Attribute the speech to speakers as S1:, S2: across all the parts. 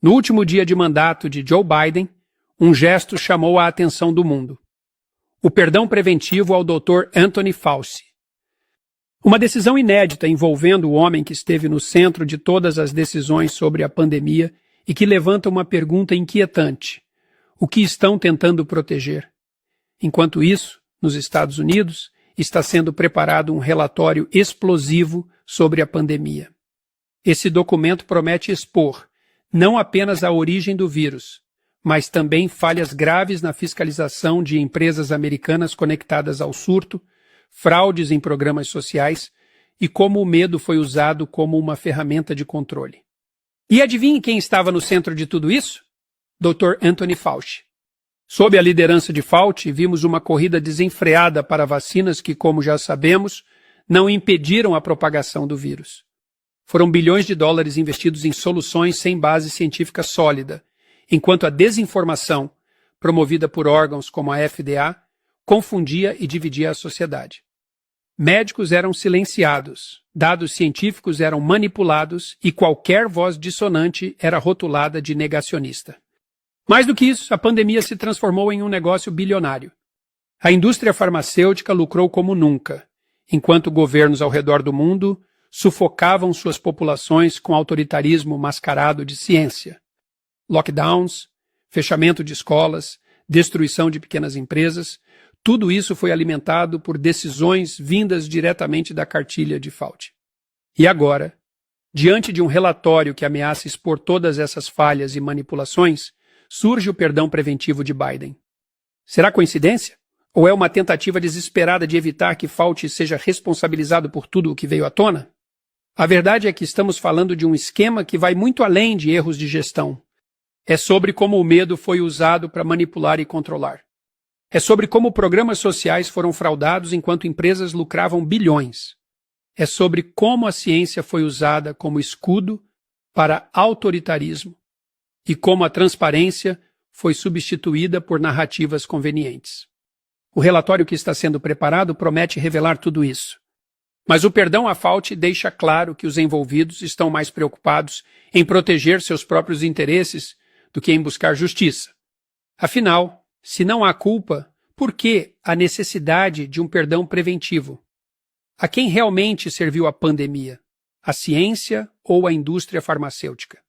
S1: No último dia de mandato de Joe Biden, um gesto chamou a atenção do mundo. O perdão preventivo ao Dr. Anthony Fauci. Uma decisão inédita envolvendo o homem que esteve no centro de todas as decisões sobre a pandemia e que levanta uma pergunta inquietante. O que estão tentando proteger? Enquanto isso, nos Estados Unidos, está sendo preparado um relatório explosivo sobre a pandemia. Esse documento promete expor não apenas a origem do vírus, mas também falhas graves na fiscalização de empresas americanas conectadas ao surto, fraudes em programas sociais e como o medo foi usado como uma ferramenta de controle. E adivinhe quem estava no centro de tudo isso? Dr. Anthony Fauci. Sob a liderança de Fauci, vimos uma corrida desenfreada para vacinas que, como já sabemos, não impediram a propagação do vírus. Foram bilhões de dólares investidos em soluções sem base científica sólida, enquanto a desinformação, promovida por órgãos como a FDA, confundia e dividia a sociedade. Médicos eram silenciados, dados científicos eram manipulados e qualquer voz dissonante era rotulada de negacionista. Mais do que isso, a pandemia se transformou em um negócio bilionário. A indústria farmacêutica lucrou como nunca, enquanto governos ao redor do mundo sufocavam suas populações com autoritarismo mascarado de ciência. Lockdowns, fechamento de escolas, destruição de pequenas empresas, tudo isso foi alimentado por decisões vindas diretamente da cartilha de Fauci. E agora, diante de um relatório que ameaça expor todas essas falhas e manipulações, surge o perdão preventivo de Biden. Será coincidência? Ou é uma tentativa desesperada de evitar que Fauci seja responsabilizado por tudo o que veio à tona? A verdade é que estamos falando de um esquema que vai muito além de erros de gestão. É sobre como o medo foi usado para manipular e controlar. É sobre como programas sociais foram fraudados enquanto empresas lucravam bilhões. É sobre como a ciência foi usada como escudo para autoritarismo e como a transparência foi substituída por narrativas convenientes. O relatório que está sendo preparado promete revelar tudo isso. Mas o perdão a Fauci deixa claro que os envolvidos estão mais preocupados em proteger seus próprios interesses do que em buscar justiça. Afinal, se não há culpa, por que a necessidade de um perdão preventivo? A quem realmente serviu a pandemia? A ciência ou a indústria farmacêutica?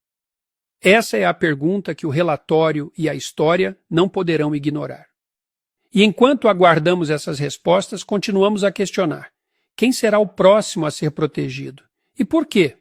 S1: Essa é a pergunta que o relatório e a história não poderão ignorar. E enquanto aguardamos essas respostas, continuamos a questionar: quem será o próximo a ser protegido? E por quê?